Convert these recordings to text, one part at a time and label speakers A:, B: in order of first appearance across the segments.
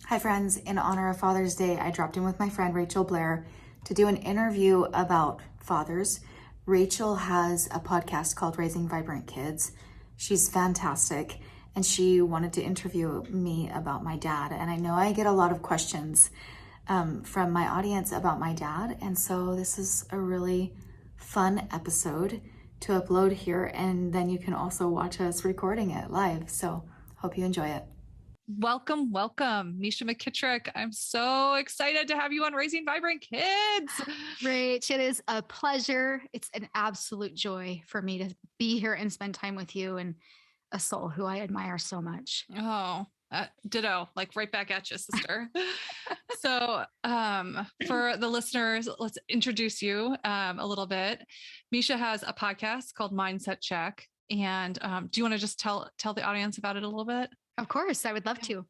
A: Hi friends, in honor of Father's Day, I dropped in with my friend Rachel Blair to do an interview about fathers. Rachel has a podcast called Raising Vibrant Kids. She's fantastic, and she wanted to interview me about my dad. And I know I get a lot of questions from my audience about my dad, and so this is a really fun episode to upload here, and then you can also watch us recording it live. So hope you enjoy it.
B: Welcome, Mesha McKittrick. I'm so excited to have you on Raising Vibrant Kids.
C: Rach, it is a pleasure. It's an absolute joy for me to be here and spend time with you and a soul who I admire so much.
B: Oh, ditto, like right back at you, sister. So for the listeners, let's introduce you a little bit. Mesha has a podcast called Mindset Check. And do you want to just tell the audience about it a little bit?
C: Of course, I would love to.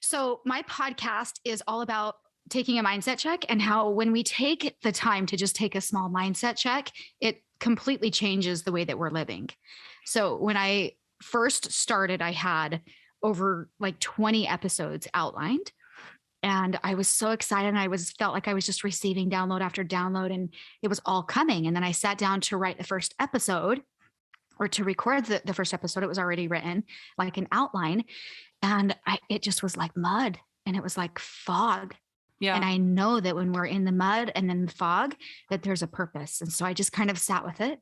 C: So my podcast is all about taking a mindset check and how when we take the time to just take a small mindset check, it completely changes the way that we're living. So when I first started, I had over like 20 episodes outlined. And I was so excited. And I felt like I was just receiving download after download, and it was all coming. And then I sat down to write the first episode, or to record the first episode. It was already written, like an outline. And it just was like mud, and it was like fog. Yeah. And I know that when we're in the mud and then the fog, that there's a purpose. And so I just kind of sat with it.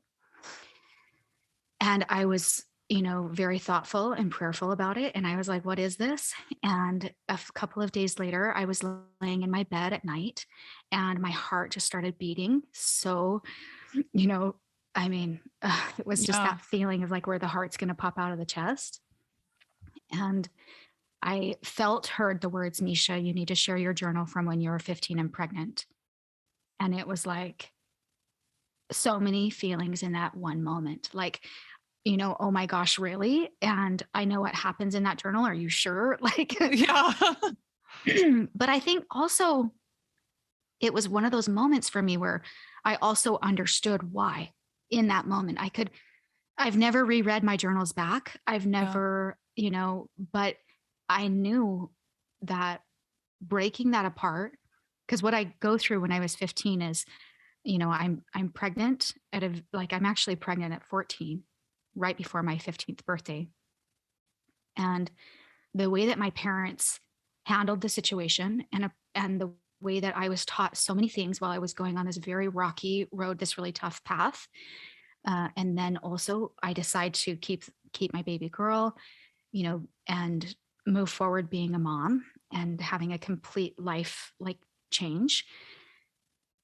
C: And I was, very thoughtful and prayerful about it. And I was like, what is this? And a couple of days later, I was laying in my bed at night, and my heart just started beating. So, it was just that feeling of like where the heart's going to pop out of the chest. And I heard the words, Mesha, you need to share your journal from when you were 15 and pregnant. And it was like so many feelings in that one moment. Like, oh my gosh, really? And I know what happens in that journal. Are you sure? Like, yeah. But I think also it was one of those moments for me where I also understood why in that moment. I've never reread my journals back. I've never, but I knew that breaking that apart, because what I go through when I was 15 is, I'm pregnant I'm actually pregnant at 14, right before my 15th birthday. And the way that my parents handled the situation and the way that I was taught so many things while I was going on this very rocky road, this really tough path. And then also I decide to keep my baby girl, and move forward being a mom and having a complete life change.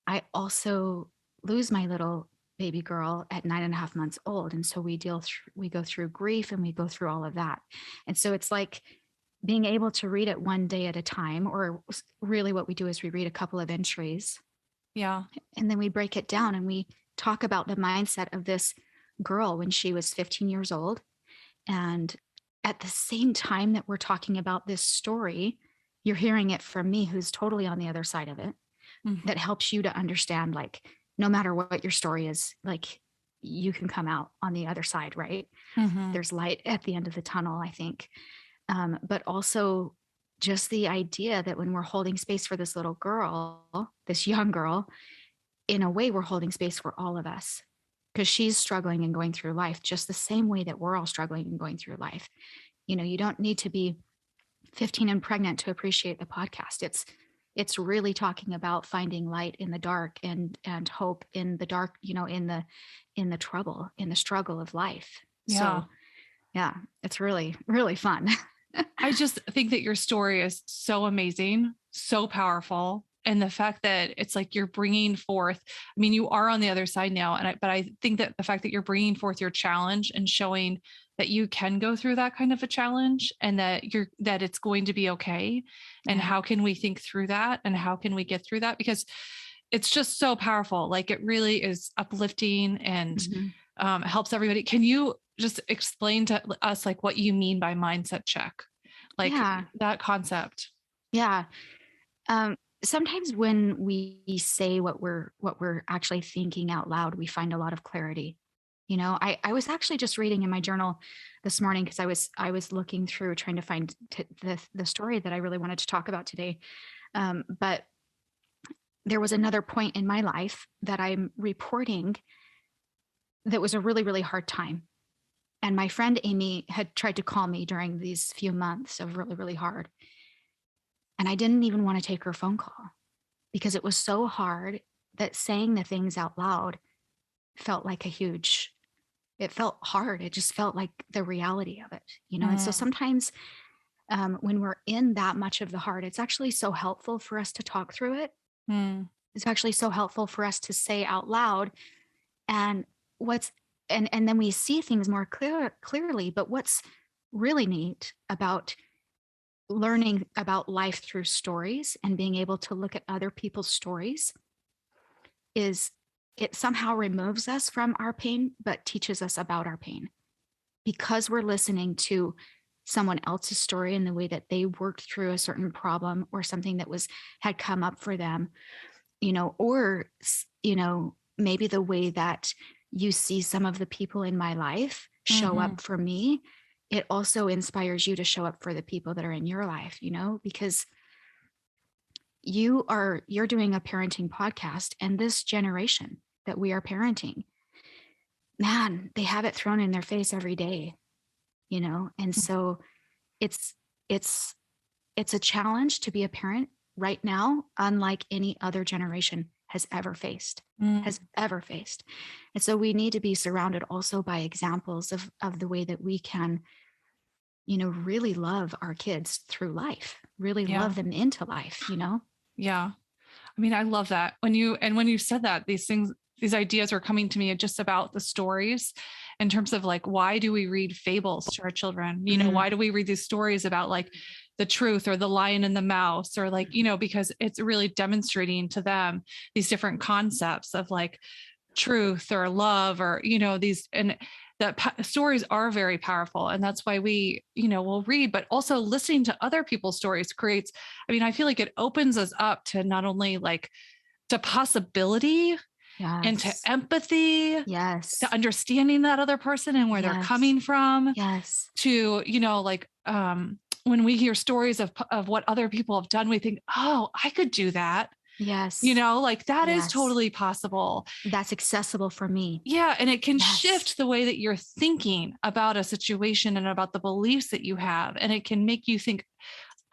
C: I also lose my little baby girl at 9.5 months old. And so we go through grief, and we go through all of that. And so it's like being able to read it one day at a time, or really what we do is we read a couple of entries. Yeah. And then we break it down, and we talk about the mindset of this girl when she was 15 years old. And at the same time that we're talking about this story, you're hearing it from me, who's totally on the other side of it. Mm-hmm. That helps you to understand, like, no matter what your story is, like, you can come out on the other side, right? Mm-hmm. There's light at the end of the tunnel, I think. But also just the idea that when we're holding space for this little girl, this young girl, in a way, we're holding space for all of us, because she's struggling and going through life just the same way that we're all struggling and going through life. You don't need to be 15 and pregnant to appreciate the podcast. It's really talking about finding light in the dark and hope in the dark, in the trouble, in the struggle of life. Yeah. So yeah, it's really, really fun.
B: I just think that your story is so amazing, so powerful. And the fact that it's like you're bringing forth, I mean, you are on the other side now. But I think that the fact that you're bringing forth your challenge and showing that you can go through that kind of a challenge, and that it's going to be okay. And how can we think through that? And how can we get through that? Because it's just so powerful. Like, it really is uplifting and helps everybody. Can you just explain to us, like, what you mean by mindset check? Like that concept?
C: Yeah. Sometimes when we say what we're actually thinking out loud, we find a lot of clarity. I was actually just reading in my journal this morning because I was looking through trying to find the story that I really wanted to talk about today. But there was another point in my life that I'm reporting that was a really, really hard time. And my friend Amy had tried to call me during these few months of really, really hard. And I didn't even want to take her phone call because it was so hard that saying the things out loud felt like it felt hard. It just felt like the reality of it. And so sometimes when we're in that much of the heart, it's actually so helpful for us to talk through it. It's actually so helpful for us to say out loud and and then we see things more clearly. But what's really neat about learning about life through stories and being able to look at other people's stories is it somehow removes us from our pain, but teaches us about our pain because we're listening to someone else's story and the way that they worked through a certain problem or something that had come up for them, or, maybe the way that you see some of the people in my life show up for me. It also inspires you to show up for the people that are in your life, because you're doing a parenting podcast, and this generation that we are parenting, man, they have it thrown in their face every day, and so it's a challenge to be a parent right now, unlike any other generation has ever faced. And so we need to be surrounded also by examples of the way that we can, really love our kids through life, really love them into life,
B: Yeah. I mean, I love that when you said that, these ideas are coming to me just about the stories in terms of like, why do we read fables to our children? Why do we read these stories about like the truth or the lion and the mouse or like, because it's really demonstrating to them these different concepts of like truth or love or, these, and that stories are very powerful. And that's why we, will read, but also listening to other people's stories I feel like it opens us up to not only like to possibility and to empathy, to understanding that other person and where they're coming from, to, when we hear stories of what other people have done, we think, oh, I could do that. That is totally possible.
C: That's accessible for me.
B: Yeah. And it can shift the way that you're thinking about a situation and about the beliefs that you have. And it can make you think,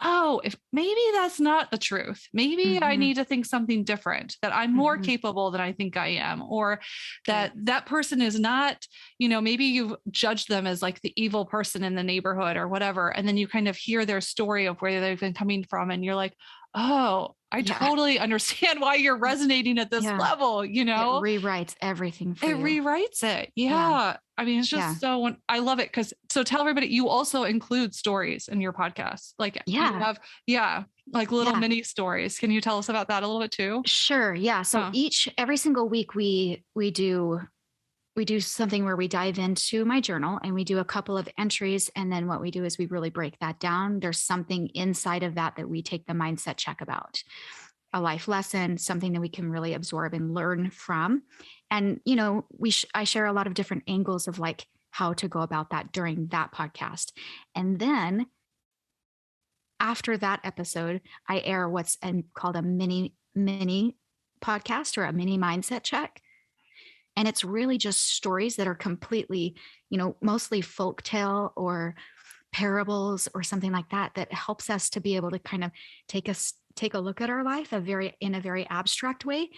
B: oh, if maybe that's not the truth, maybe I need to think something different, that I'm more capable than I think I am, or that person is not, maybe you've judged them as like the evil person in the neighborhood or whatever. And then you kind of hear their story of where they've been coming from. And you're like, oh, I totally understand why you're resonating at this level,
C: It rewrites everything for you.
B: It rewrites it. Yeah. I mean, it's just so, I love it. So tell everybody, you also include stories in your podcast. Like you have, like little mini stories. Can you tell us about that a little bit too?
C: Sure. Yeah. So every single week we do something where we dive into my journal and we do a couple of entries. And then what we do is we really break that down. There's something inside of that we take the mindset check about, a life lesson, something that we can really absorb and learn from. And, I share a lot of different angles of like how to go about that during that podcast. And then after that episode, I air what's called a mini podcast or a mini mindset check. And it's really just stories that are completely, mostly folktale or parables or something like that, that helps us to be able to kind of take a look at our life in a very abstract way.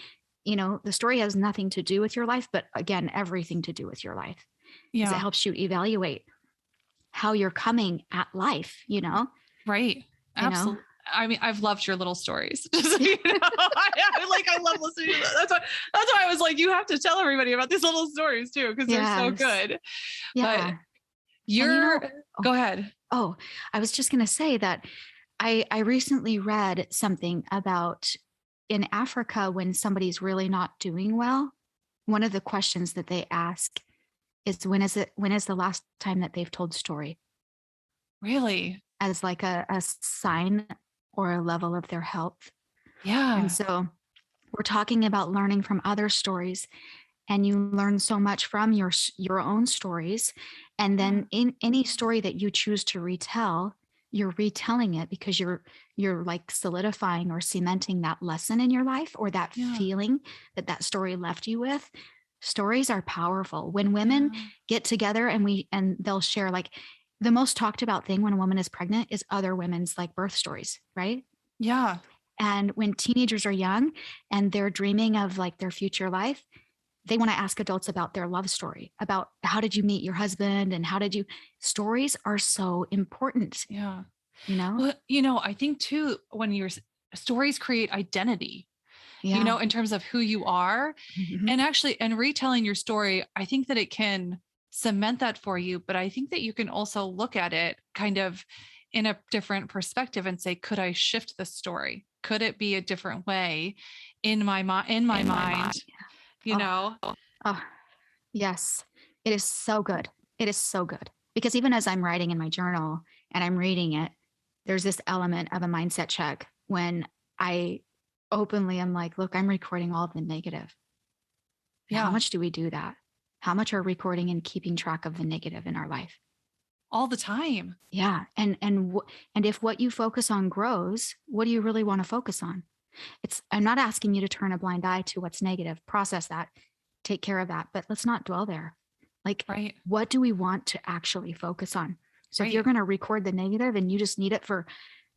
C: The story has nothing to do with your life, but again, everything to do with your life. Yeah. It helps you evaluate how you're coming at life,
B: Right. Absolutely. I mean, I've loved your little stories. Just so you know, I love listening to that. That's why I was like, you have to tell everybody about these little stories too, because they're so good.
C: Yeah.
B: But go ahead.
C: Oh, I was just going to say that I recently read something about in Africa, when somebody's really not doing well, one of the questions that they ask is when is the last time that they've told story?
B: Really?
C: As like a sign or a level of their health.
B: Yeah.
C: And so we're talking about learning from other stories. and you learn so much from your own stories. And then in any story that you choose to retell, you're retelling it because you're like solidifying or cementing that lesson in your life, or that feeling that story left you with. Stories are powerful. When women get together and they'll share, like, the most talked about thing when a woman is pregnant is other women's like birth stories, right?
B: Yeah.
C: And when teenagers are young and they're dreaming of like their future life, they want to ask adults about their love story, about how did you meet your husband and stories are so important.
B: Yeah.
C: Well,
B: I think too, when your stories create identity,
C: yeah.
B: in terms of who you are,
C: Mm-hmm.
B: and retelling your story, I think that it can cement that for you. But I think that you can also look at it kind of in a different perspective and say, could I shift the story? Could it be a different way in my mind?
C: Oh, yes. It is so good. It is so good. Because even as I'm writing in my journal and I'm reading it, there's this element of a mindset check when I openly am like, look, I'm recording all of the negative. How much do we do that? How much are recording and keeping track of the negative in our life?
B: All the time.
C: Yeah. And if what you focus on grows, what do you really want to focus on? I'm not asking you to turn a blind eye to what's negative, process that, take care of that, but let's not dwell there. Like, what do we want to actually focus on? So if you're going to record the negative and you just need it for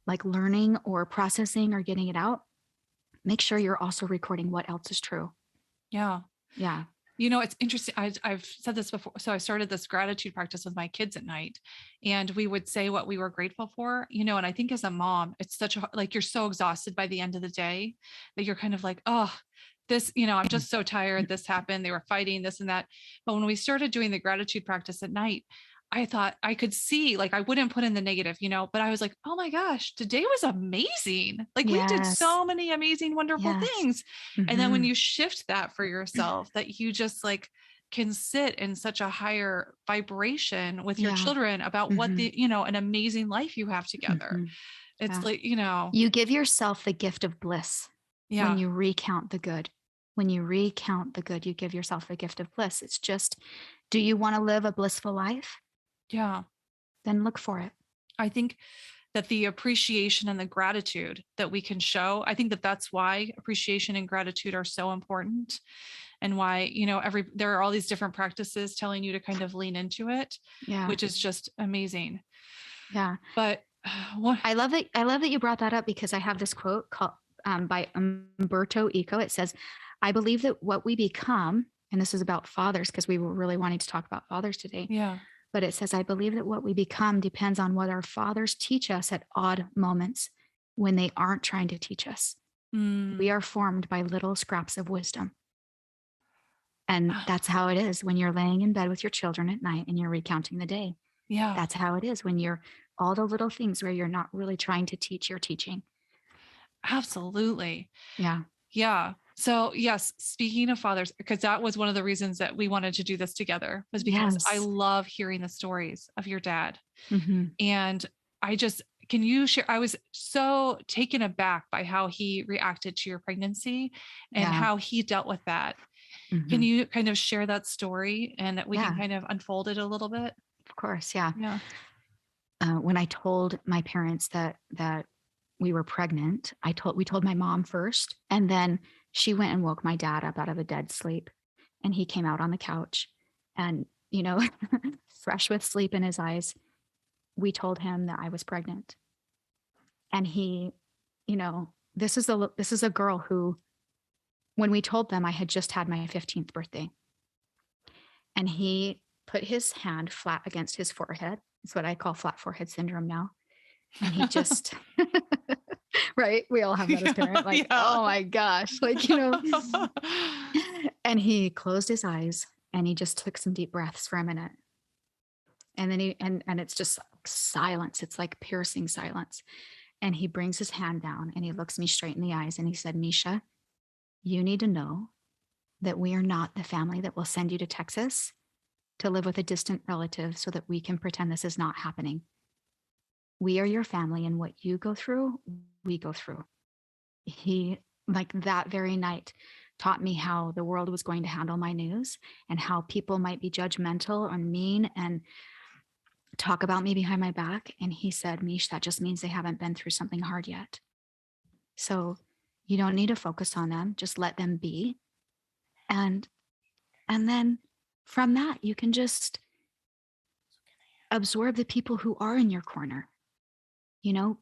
C: like learning or processing or getting it out, make sure you're also recording what else is true.
B: Yeah.
C: Yeah.
B: It's interesting. I've said this before. So I started this gratitude practice with my kids at night, and we would say what we were grateful for, and I think as a mom, it's like, you're so exhausted by the end of the day that you're kind of like, oh, this, I'm just so tired. This happened. They were fighting this and that. But when we started doing the gratitude practice at night, I thought I could see, like, I wouldn't put in the negative, but I was like, oh my gosh, today was amazing. Like, we did so many amazing, wonderful things.
C: Mm-hmm.
B: And then when you shift that for yourself, that you just like can sit in such a higher vibration with your children about what an amazing life you have together. It's like,
C: you give yourself the gift of bliss when you recount the good. When you recount the good, you give yourself the gift of bliss. It's just, do you want to live a blissful life?
B: Yeah.
C: Then look for it.
B: I think that the appreciation and the gratitude that we can show, I think that that's why appreciation and gratitude are so important, and why, there are all these different practices telling you to kind of lean into it, which is just amazing.
C: Yeah.
B: But
C: I love that you brought that up, because I have this quote called by Umberto Eco. It says, I believe that what we become, and this is about fathers because we were really wanting to talk about fathers today.
B: Yeah.
C: But it says, I believe that what we become depends on what our fathers teach us at odd moments when they aren't trying to teach us. We are formed by little scraps of wisdom. And that's how it is when you're laying in bed with your children at night and you're recounting the day.
B: Yeah.
C: That's how it is when you're all the little things where you're not really trying to teach, you're teaching.
B: Absolutely.
C: Yeah.
B: Yeah. So yes, speaking of fathers, because that was one of the reasons that we wanted to do this together, was because I love hearing the stories of your dad.
C: Mm-hmm.
B: And can you share? I was so taken aback by how he reacted to your pregnancy and how he dealt with that. Mm-hmm. Can you kind of share that story and that we can kind of unfold it a little bit?
C: Of course. Yeah.
B: Yeah.
C: When I told my parents that we were pregnant, we told my mom first, and then she went and woke my dad up out of a dead sleep, and he came out on the couch, and fresh with sleep in his eyes, we told him that I was pregnant. And he, this is a girl who, when we told them, I had just had my 15th birthday, and he put his hand flat against his forehead. It's what I call flat forehead syndrome now. And he just, right? We all have that as parents. Like, oh my gosh. Like, and he closed his eyes and he just took some deep breaths for a minute. And then and it's just silence. It's like piercing silence. And he brings his hand down and he looks me straight in the eyes and he said, Mesha, you need to know that we are not the family that will send you to Texas to live with a distant relative so that we can pretend this is not happening. We are your family, and what you go through, we go through. He, like that very night, taught me how the world was going to handle my news and how people might be judgmental or mean and talk about me behind my back. And he said, Mish, that just means they haven't been through something hard yet. So you don't need to focus on them. Just let them be. And then from that, you can just absorb the people who are in your corner.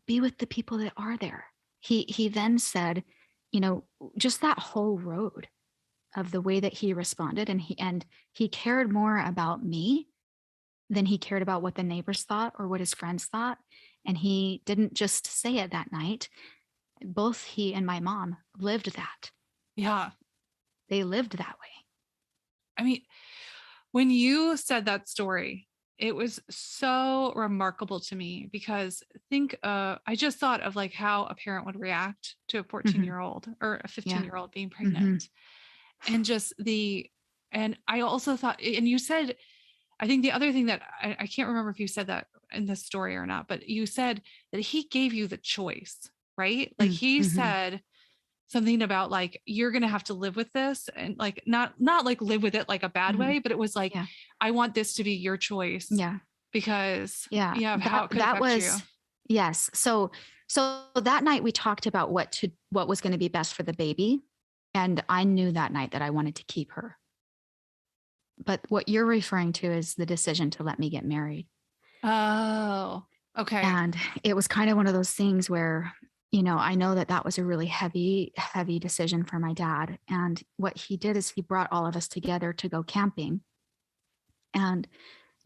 C: Be with the people that are there. He then said, just that whole road of the way that he responded, and he cared more about me than he cared about what the neighbors thought or what his friends thought. And he didn't just say it that night. Both he and my mom lived that.
B: Yeah.
C: They lived that way.
B: I mean, when you said that story, it was so remarkable to me because I just thought of like how a parent would react to a 14-year-old or a 15-year-old being pregnant. And and I also thought, and you said, I think the other thing that I can't remember if you said that in this story or not, but you said that he gave you the choice, right? Like he said something about like, you're going to have to live with this, and like, not like live with it like a bad way, but it was like, I want this to be your choice.
C: Yeah.
B: Because
C: how it could affect you. Yes. So that night we talked about what was going to be best for the baby. And I knew that night that I wanted to keep her. But what you're referring to is the decision to let me get married.
B: Oh, okay.
C: And it was kind of one of those things where, I know that was a really heavy, heavy decision for my dad. And what he did is he brought all of us together to go camping. And,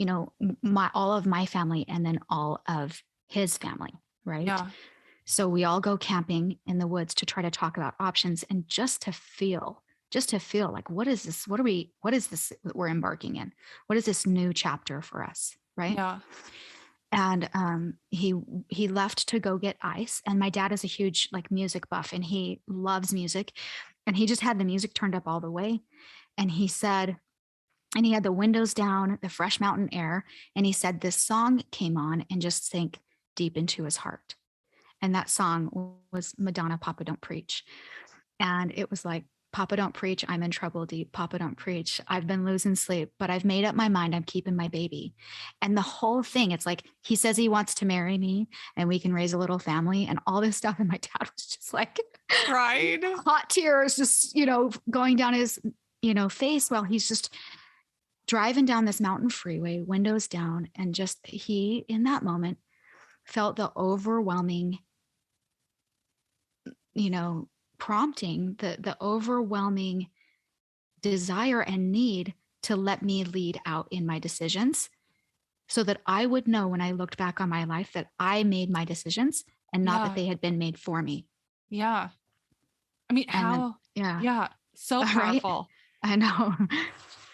C: all of my family and then all of his family, right?
B: Yeah.
C: So we all go camping in the woods to try to talk about options and just to feel like, what is this? What is this that we're embarking in? What is this new chapter for us? Right.
B: Yeah.
C: And he left to go get ice. And my dad is a huge like music buff and he loves music. And he just had the music turned up all the way. And he said, and he had the windows down, the fresh mountain air. And he said, this song came on and just sank deep into his heart. And that song was Madonna, Papa Don't Preach. And it was like, Papa don't preach, I'm in trouble deep. Papa don't preach, I've been losing sleep, but I've made up my mind, I'm keeping my baby. And the whole thing, it's like, he says he wants to marry me and we can raise a little family and all this stuff. And my dad was just like,
B: right.
C: Hot tears just, going down his, face while he's just driving down this mountain freeway, windows down. And just he, in that moment, felt the overwhelming, prompting, the overwhelming desire and need to let me lead out in my decisions so that I would know when I looked back on my life that I made my decisions and not that they had been made for me.
B: Yeah. I mean, so powerful.
C: Right? I know.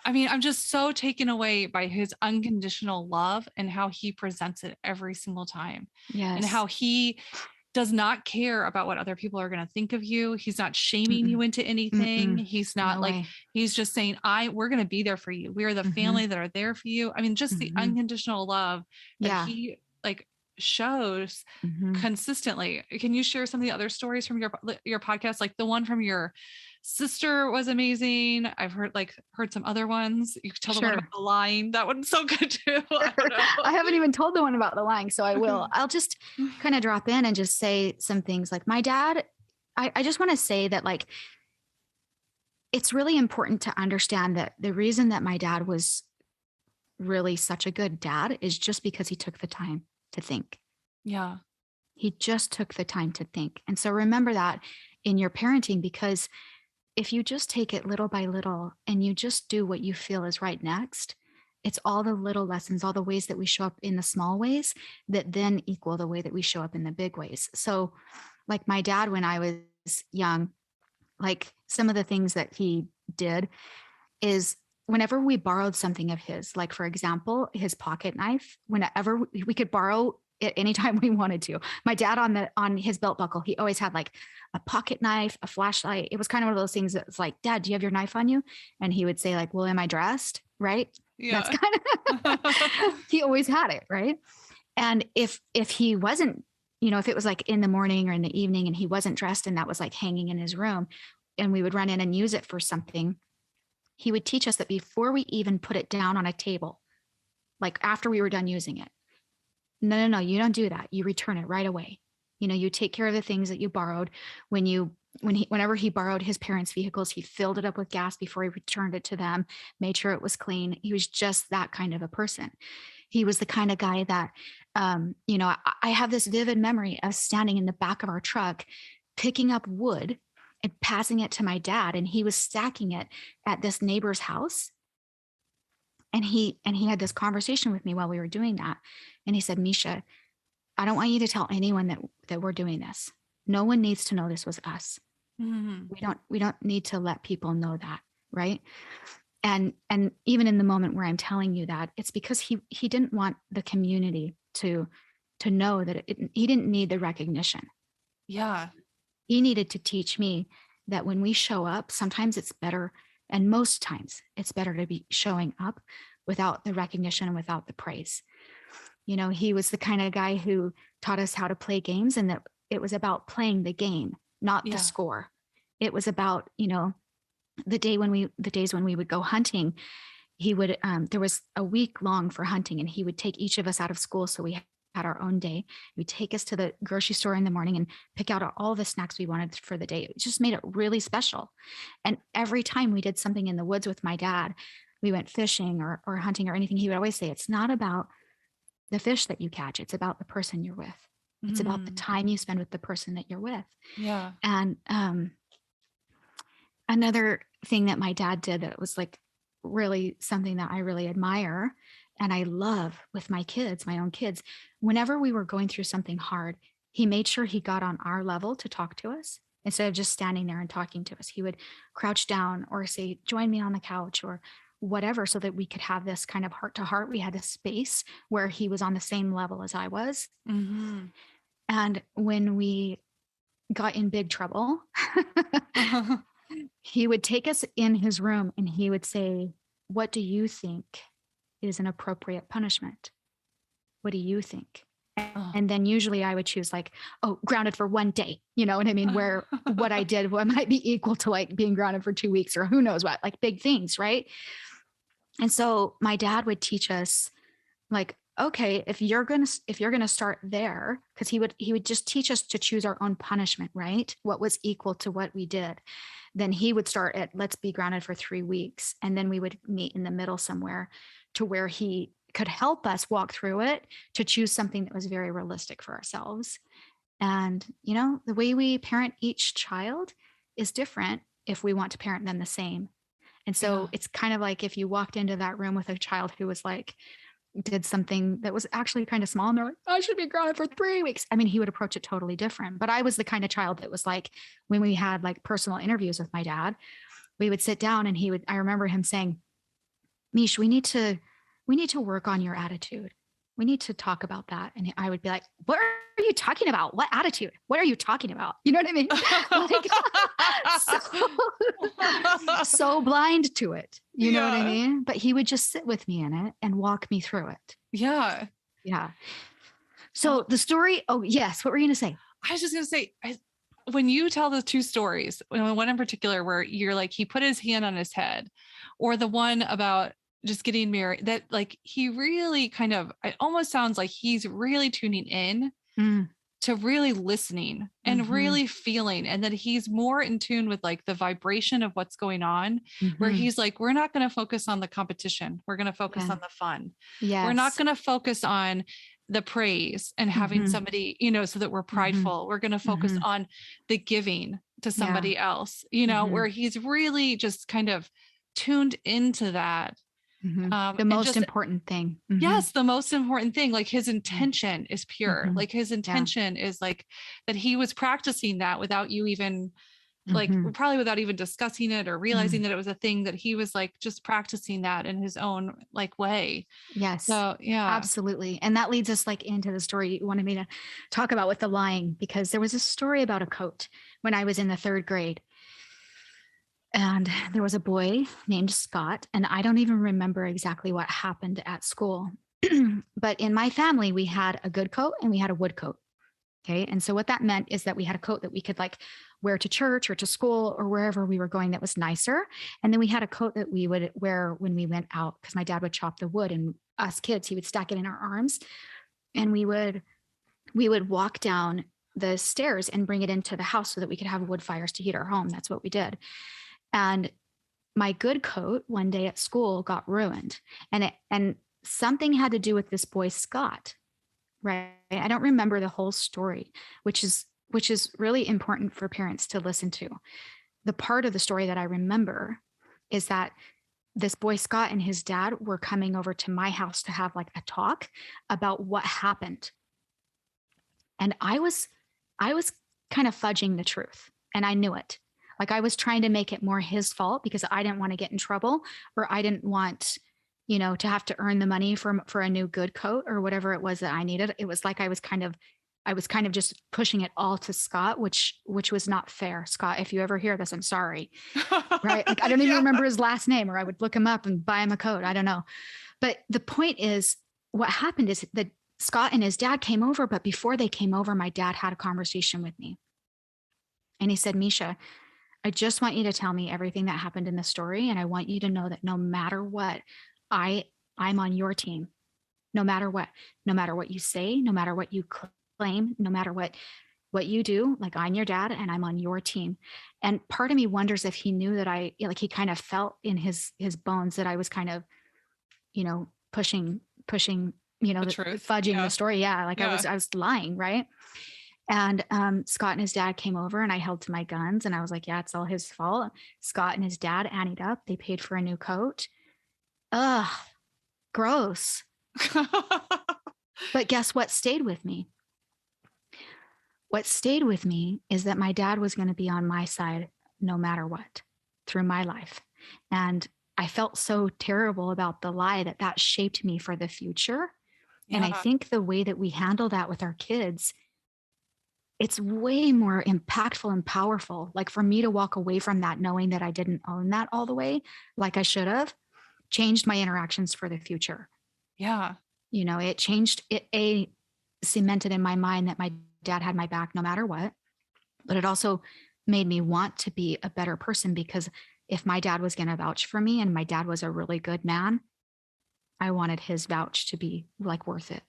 B: I mean, I'm just so taken away by his unconditional love and how he presents it every single time.
C: Yes.
B: And how he does not care about what other people are going to think of you. He's not shaming you into anything. He's not he's just saying, we're going to be there for you. We are the family that are there for you. I mean, just the unconditional love that he like shows consistently. Can you share some of the other stories from your podcast? Like the one from your sister was amazing. I've heard some other ones. You could tell the one about the lying. That one's so good too.
C: I haven't even told the one about the lying, so I will. I'll just kind of drop in and just say some things. Like my dad, I just want to say that like it's really important to understand that the reason that my dad was really such a good dad is just because he took the time to think.
B: Yeah.
C: He just took the time to think. And so remember that in your parenting, because if you just take it little by little and you just do what you feel is right next, it's all the little lessons, all the ways that we show up in the small ways that then equal the way that we show up in the big ways. So like my dad, when I was young, like some of the things that he did is whenever we borrowed something of his, like for example, his pocket knife, whenever we could borrow it anytime we wanted to. My dad on his belt buckle, he always had like a pocket knife, a flashlight. It was kind of one of those things that's like, Dad, do you have your knife on you? And he would say like, well, am I dressed? Right.
B: Yeah.
C: That's kind of, he always had it. Right. And if he wasn't, if it was like in the morning or in the evening and he wasn't dressed and that was like hanging in his room, and we would run in and use it for something, he would teach us that before we even put it down on a table, like after we were done using it, no, you don't do that. You return it right away. You take care of the things that you borrowed. Whenever he borrowed his parents' vehicles, he filled it up with gas before he returned it to them, made sure it was clean. He was just that kind of a person. He was the kind of guy that, I have this vivid memory of standing in the back of our truck, picking up wood and passing it to my dad. And he was stacking it at this neighbor's house. And he had this conversation with me while we were doing that. And he said, Mesha, I don't want you to tell anyone that we're doing this. No one needs to know this was us.
B: Mm-hmm.
C: We don't need to let people know that. Right. And even in the moment where I'm telling you that, it's because he didn't want the community to know that he didn't need the recognition.
B: Yeah.
C: He needed to teach me that when we show up, sometimes it's better, and most times it's better to be showing up without the recognition and without the praise. He was the kind of guy who taught us how to play games, and that it was about playing the game, not the score. It was about, the days when we would go hunting, he would, there was a week long for hunting, and he would take each of us out of school. So we had our own day. He'd take us to the grocery store in the morning and pick out all the snacks we wanted for the day. It just made it really special. And every time we did something in the woods with my dad, we went fishing or hunting or anything, he would always say, it's not about the fish that you catch. It's about the person you're with. It's about the time you spend with the person that you're with.
B: Yeah.
C: And another thing that my dad did that was like really something that I really admire and I love with my kids, my own kids, whenever we were going through something hard, he made sure he got on our level to talk to us instead of just standing there and talking to us. He would crouch down or say, join me on the couch or whatever, so that we could have this kind of heart to heart. We had a space where he was on the same level as I was.
B: Mm-hmm.
C: And when we got in big trouble, he would take us in his room and he would say, what do you think is an appropriate punishment? What do you think? And then usually I would choose like, grounded for 1 day, you know what I mean? Where what I did, what might be equal to like being grounded for 2 weeks or who knows what, like big things. Right. And so my dad would teach us like, okay, if you're going to start there, because he would just teach us to choose our own punishment, right? What was equal to what we did. Then he would start at, let's be grounded for 3 weeks. And then we would meet in the middle somewhere to where he could help us walk through it to choose something that was very realistic for ourselves. And, the way we parent each child is different if we want to parent them the same. And so it's kind of like if you walked into that room with a child who was like, did something that was actually kind of small and they're like, I should be grounded for 3 weeks. I mean, he would approach it totally different. But I was the kind of child that was like, when we had like personal interviews with my dad, we would sit down and I remember him saying, Mish, we need to work on your attitude. We need to talk about that. And I would be like, what are you talking about? What attitude? What are you talking about? You know what I mean? Like, so blind to it. You know what I mean? But he would just sit with me in it and walk me through it.
B: Yeah.
C: Yeah. So the story, yes. What were you going to say?
B: I was just going to say, when you tell the two stories, one in particular where you're like, he put his hand on his head, or the one about just getting married, that like, he really kind of, it almost sounds like he's really tuning in to really listening and really feeling, and that he's more in tune with like the vibration of what's going on, where he's like, we're not going to focus on the competition. We're going to focus on the fun. We're not going to focus on the praise and having somebody, so that we're prideful. We're going to focus on the giving to somebody else, where he's really just kind of tuned into that.
C: The most important thing.
B: Yes, the most important thing. Like his intention is pure. Like his intention is like that he was practicing that without you even like probably without even discussing it or realizing that it was a thing, that he was like just practicing that in his own like way.
C: Yes.
B: So yeah,
C: absolutely. And that leads us like into the story you wanted me to talk about with the lying, because there was a story about a coat when I was in the 3rd grade. And there was a boy named Scott, and I don't even remember exactly what happened at school. But in my family, we had a good coat and we had a wood coat. Okay. And so what that meant is that we had a coat that we could like wear to church or to school or wherever we were going that was nicer. And then we had a coat that we would wear when we went out, because my dad would chop the wood, and us kids, he would stack it in our arms, and we would walk down the stairs and bring it into the house so that we could have wood fires to heat our home. That's what we did. And my good coat one day at school got ruined, and something had to do with this boy, Scott. Right. I don't remember the whole story, which is really important for parents to listen to. The part of the story that I remember is that this boy, Scott, and his dad were coming over to my house to have like a talk about what happened. And I was kind of fudging the truth, and I knew it. Like, I was trying to make it more his fault because I didn't want to get in trouble, or I didn't want, to have to earn the money for a new good coat or whatever it was that I needed. It was like I was kind of just pushing it all to Scott, which was not fair. Scott, if you ever hear this, I'm sorry. Right? Like, I don't even remember his last name, or I would look him up and buy him a coat. I don't know. But the point is, what happened is that Scott and his dad came over, but before they came over, my dad had a conversation with me. And he said, Mesha, I just want you to tell me everything that happened in the story. And I want you to know that no matter what, I'm on your team. No matter what you say, no matter what you claim, no matter what you do, like, I'm your dad and I'm on your team. And part of me wonders if he knew that he kind of felt in his bones that I was kind of, pushing,
B: The truth.
C: fudging the story. Yeah. Like,
B: Yeah.
C: I was lying. Right. And Scott and his dad came over, and I held to my guns, and I was like, yeah, it's all his fault. Scott and his dad anteed up. They paid for a new coat. Ugh, gross. But guess what stayed with me? What stayed with me is that my dad was going to be on my side no matter what through my life. And I felt so terrible about the lie that shaped me for the future. Yeah. And I think the way that we handle that with our kids, it's way more impactful and powerful. Like, for me to walk away from that knowing that I didn't own that all the way, like I should have, changed my interactions for the future.
B: Yeah.
C: It changed it, cemented in my mind that my dad had my back no matter what. But it also made me want to be a better person, because if my dad was going to vouch for me, and my dad was a really good man, I wanted his vouch to be like worth it,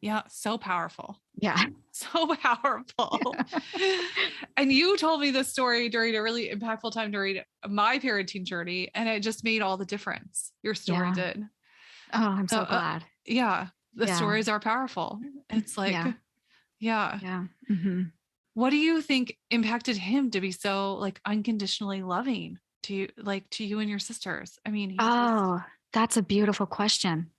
B: Yeah. So powerful.
C: Yeah.
B: So powerful. And you told me this story during a really impactful time during my parenting journey, and it just made all the difference. Your story did.
C: Oh, I'm so glad.
B: Yeah. The stories are powerful. It's like, yeah.
C: Mm-hmm.
B: What do you think impacted him to be so like unconditionally loving to you, like to you and your sisters? I mean,
C: that's a beautiful question.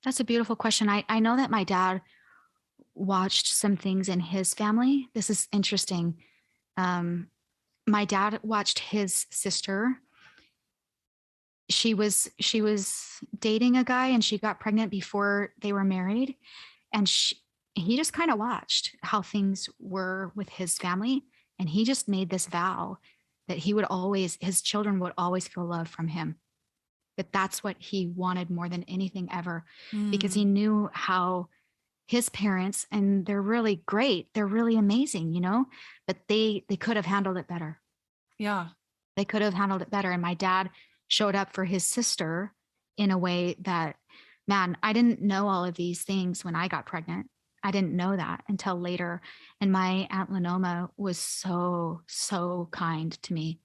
C: That's a beautiful question. I know that my dad watched some things in his family. This is interesting. My dad watched his sister. She was dating a guy, and she got pregnant before they were married. And he just kind of watched how things were with his family. And he just made this vow that his children would always feel love from him. That's what he wanted more than anything ever, because he knew how his parents, and they're really great, they're really amazing, but they could have handled it better.
B: Yeah.
C: They could have handled it better. And my dad showed up for his sister in a way that, man, I didn't know all of these things when I got pregnant. I didn't know that until later. And my Aunt Lenoma was so, so kind to me.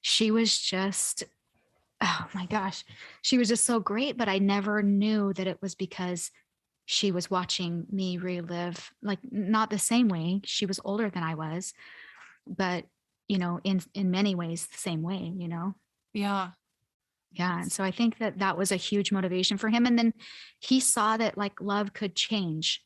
C: She was just, oh my gosh, she was just so great. But I never knew that it was because she was watching me relive, like, not the same way. She was older than I was, but, in many ways, the same way,
B: Yeah.
C: Yeah. And so I think that was a huge motivation for him. And then he saw that, like, love could change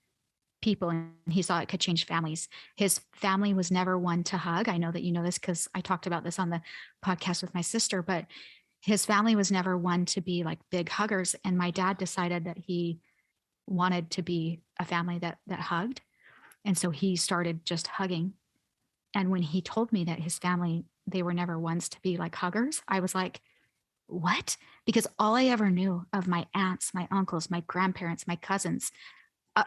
C: people, and he saw it could change families. His family was never one to hug. I know that you know this because I talked about this on the podcast with my sister, but his family was never one to be like big huggers. And my dad decided that he wanted to be a family that hugged. And so he started just hugging. And when he told me that his family, they were never ones to be like huggers, I was like, what? Because all I ever knew of my aunts, my uncles, my grandparents, my cousins,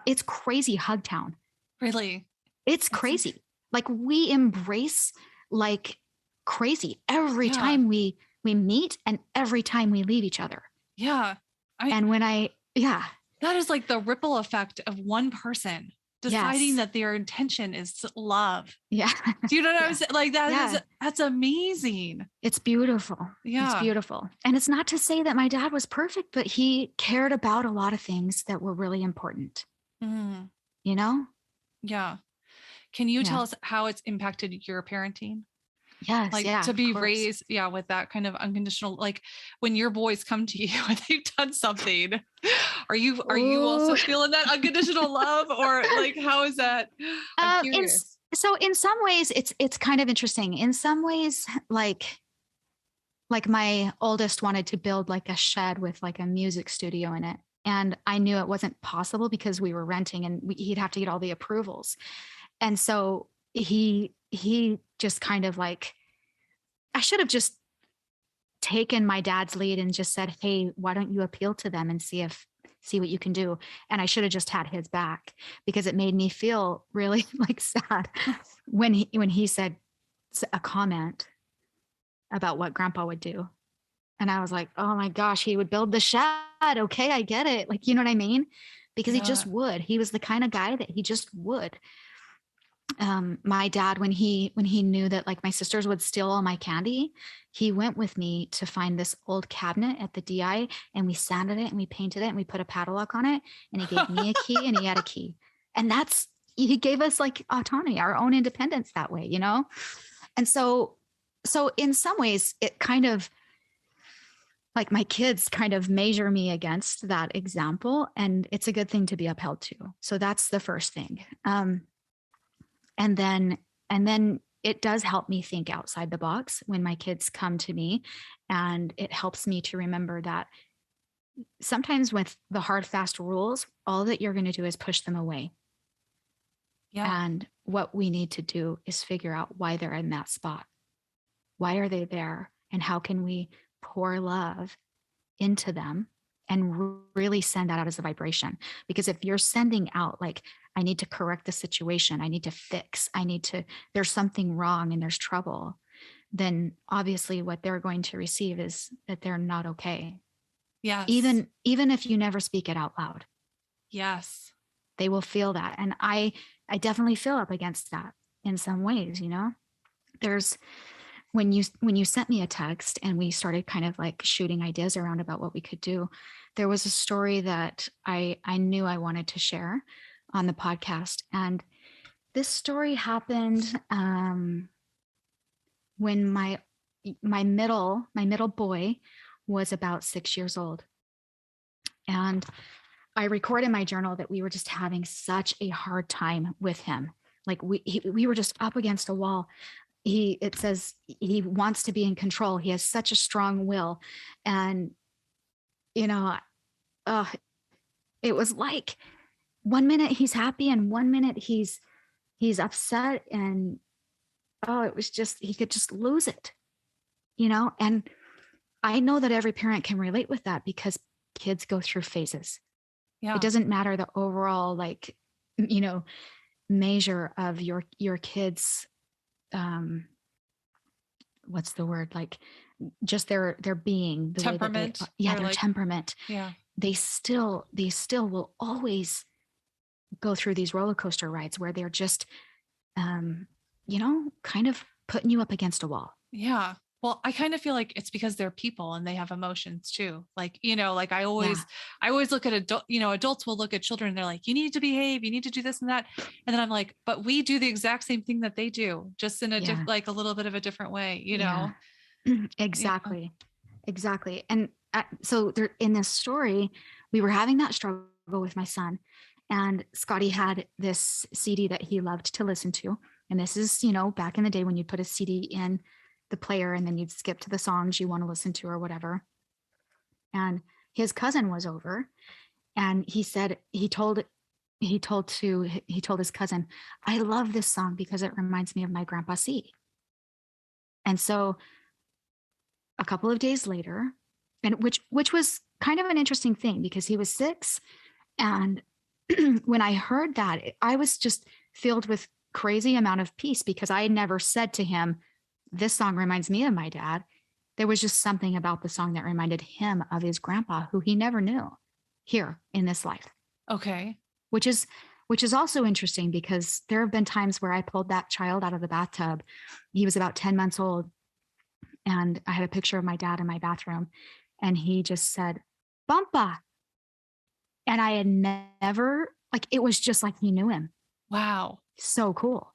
C: It's crazy hug town.
B: Really?
C: It's
B: That's
C: crazy. Like we embrace like crazy every
B: Yeah.
C: time we meet and every time we leave each other.
B: Yeah.
C: And when
B: that is like the ripple effect of one person deciding
C: yes.
B: that their intention is love.
C: Yeah.
B: Do you know what
C: Yeah.
B: I'm saying? Like that's amazing.
C: It's beautiful. It's
B: Yeah.
C: beautiful. And it's not to say that my dad was perfect, but he cared about a lot of things that were really important,
B: Mm,
C: you know?
B: yeah. Can you
C: Yeah.
B: tell us how it's impacted your parenting?
C: Yes.
B: Like
C: Yeah.
B: to
C: Of
B: be
C: course.
B: raised, yeah, with that kind of unconditional, like when your boys come to you and they've done something, are you
C: Ooh.
B: also feeling that unconditional love, or like how is that? I'm curious.
C: So in some ways it's kind of interesting. In some ways, like my oldest wanted to build like a shed with like a music studio in it. And I knew it wasn't possible because we were renting and he'd have to get all the approvals. And so he just kind of like, I should have just taken my dad's lead and just said, "Hey, why don't you appeal to them and see what you can do?" And I should have just had his back because it made me feel really like sad when he said a comment about what grandpa would do. And I was like, "Oh my gosh, he would build the shed. Okay, I get it." Like, you know what I mean? Because he just
B: Yeah.
C: would. He was the kind of guy that he just would. My dad, when he knew that like my sisters would steal all my candy, he went with me to find this old cabinet at the DI, and we sanded it and we painted it and we put a padlock on it, and he gave me a key and he had a key. And he gave us like autonomy, our own independence that way, you know? And so in some ways it kind of like my kids kind of measure me against that example, and it's a good thing to be upheld to. So that's the first thing. And then it does help me think outside the box when my kids come to me, and it helps me to remember that sometimes with the hard fast rules, all that you're going to do is push them away.
B: Yeah.
C: And what we need to do is figure out why they're in that spot. Why are they there, and how can we pour love into them and really send that out as a vibration? Because if you're sending out like, I need to correct the situation, I need to fix, there's something wrong and there's trouble, then obviously what they're going to receive is that they're not okay.
B: Yes.
C: Even if you never speak it out loud,
B: Yes.
C: they will feel that. And I definitely feel up against that in some ways, you know. There's when you sent me a text and we started kind of like shooting ideas around about what we could do, there was a story that I knew I wanted to share on the podcast. And this story happened when my middle boy was about 6 years old. And I record in my journal that we were just having such a hard time with him. Like we were just up against a wall. It says he wants to be in control. He has such a strong will. And, you know, it was like 1 minute he's happy and 1 minute he's upset. And, it was just, he could just lose it, you know? And I know that every parent can relate with that because kids go through phases.
B: Yeah.
C: It doesn't matter the overall, like, you know, measure of your kids, what's the word, like just their being, the
B: temperament.
C: way that their
B: like,
C: temperament.
B: Yeah.
C: They still will always go through these roller coaster rides where they're just you know, kind of putting you up against a wall.
B: Yeah. Well, I kind of feel like it's because they're people and they have emotions too. Like, you know, like I always look at adults will look at children and they're like, you need to behave, you need to do this and that. And then I'm like, but we do the exact same thing that they do, just in a like a little bit of a different way, you know?
C: Exactly. Exactly. And so there, in this story, we were having that struggle with my son, and Scotty had this CD that he loved to listen to. And this is, you know, back in the day when you put a CD in the player and then you'd skip to the songs you want to listen to or whatever. And his cousin was over, and he said, he told his cousin, "I love this song because it reminds me of my grandpa C." And so a couple of days later, and which was kind of an interesting thing because he was 6, and when I heard that, I was just filled with crazy amount of peace because I had never said to him, this song reminds me of my dad. There was just something about the song that reminded him of his grandpa, who he never knew here in this life.
B: Okay.
C: Which is also interesting because there have been times where I pulled that child out of the bathtub. He was about 10 months old, and I had a picture of my dad in my bathroom, and he just said, Bumpa. And I had never, like, it was just like he knew him.
B: Wow.
C: So cool.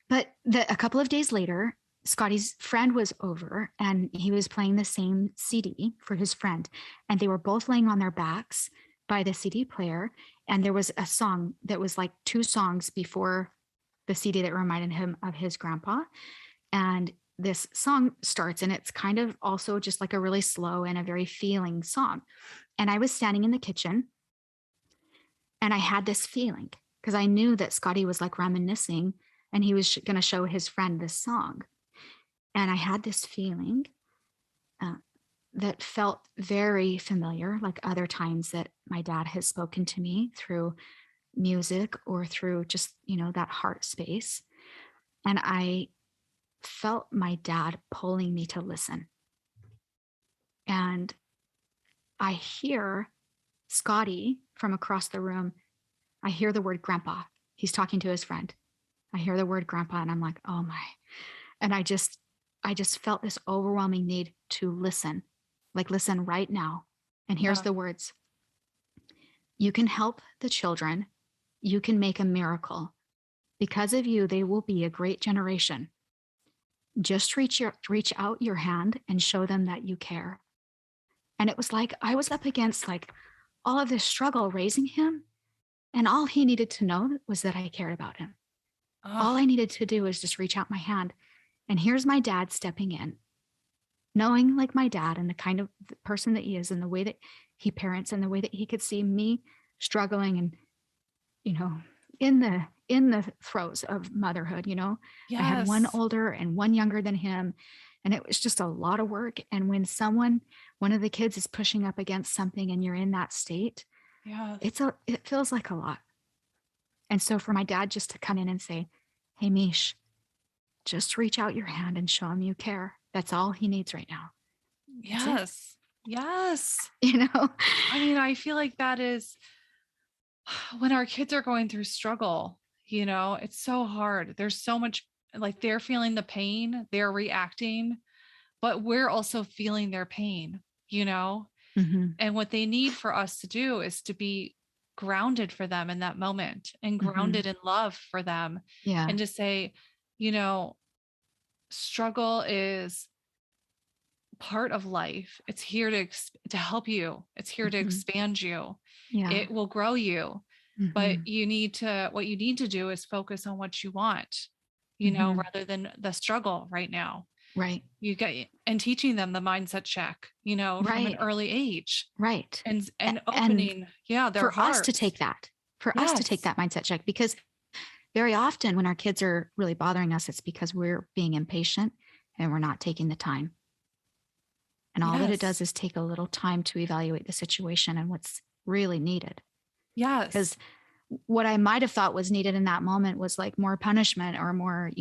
C: But a couple of days later, Scotty's friend was over and he was playing the same CD for his friend. And they were both laying on their backs by the CD player. And there was a song that was like 2 songs before the CD that reminded him of his grandpa. And this song starts, and it's kind of also just like a really slow and a very feeling song. And I was standing in the kitchen and I had this feeling because I knew that Scotty was like reminiscing and he was going to show his friend this song. And I had this feeling that felt very familiar, like other times that my dad has spoken to me through music or through just, that heart space. And I felt my dad pulling me to listen. And I hear Scotty from across the room. I hear the word grandpa. He's talking to his friend. I hear the word grandpa and I'm like, oh my. And I just felt this overwhelming need to listen, like listen right now. And here's the words. You can help the children. You can make a miracle. Because of you, they will be a great generation. Just reach out your hand and show them that you care. And it was like I was up against like all of this struggle raising him. And all he needed to know was that I cared about him. All I needed to do was just reach out my hand. And here's my dad stepping in, knowing like my dad and the kind of person that he is and the way that he parents and the way that he could see me struggling and, in the throes of motherhood,
B: Yes.
C: I had one older and one younger than him. And it was just a lot of work. And when one of the kids is pushing up against something and you're in that state, it feels like a lot. And so for my dad just to come in and say, hey, Mish, just reach out your hand and show him you care. That's all he needs right now.
B: Yes. Yes.
C: I
B: mean, I feel like that is when our kids are going through struggle, it's so hard. There's so much, like they're feeling the pain, they're reacting, but we're also feeling their pain,
C: Mm-hmm.
B: And what they need for us to do is to be grounded for them in that moment and grounded in love for them.
C: Yeah.
B: And to say, struggle is part of life. It's here to help you. It's here to expand you.
C: Yeah.
B: It will grow you. But what you need to do is focus on what you want, rather than the struggle right now.
C: Right.
B: And teaching them the mindset check, from an early age.
C: Right.
B: And opening, their
C: for
B: hearts.
C: us to take that mindset check, because very often when our kids are really bothering us, it's because we're being impatient and we're not taking the time. And all that it does is take a little time to evaluate the situation and what's really needed.
B: Yes.
C: Because what I might have thought was needed in that moment was like more punishment or more,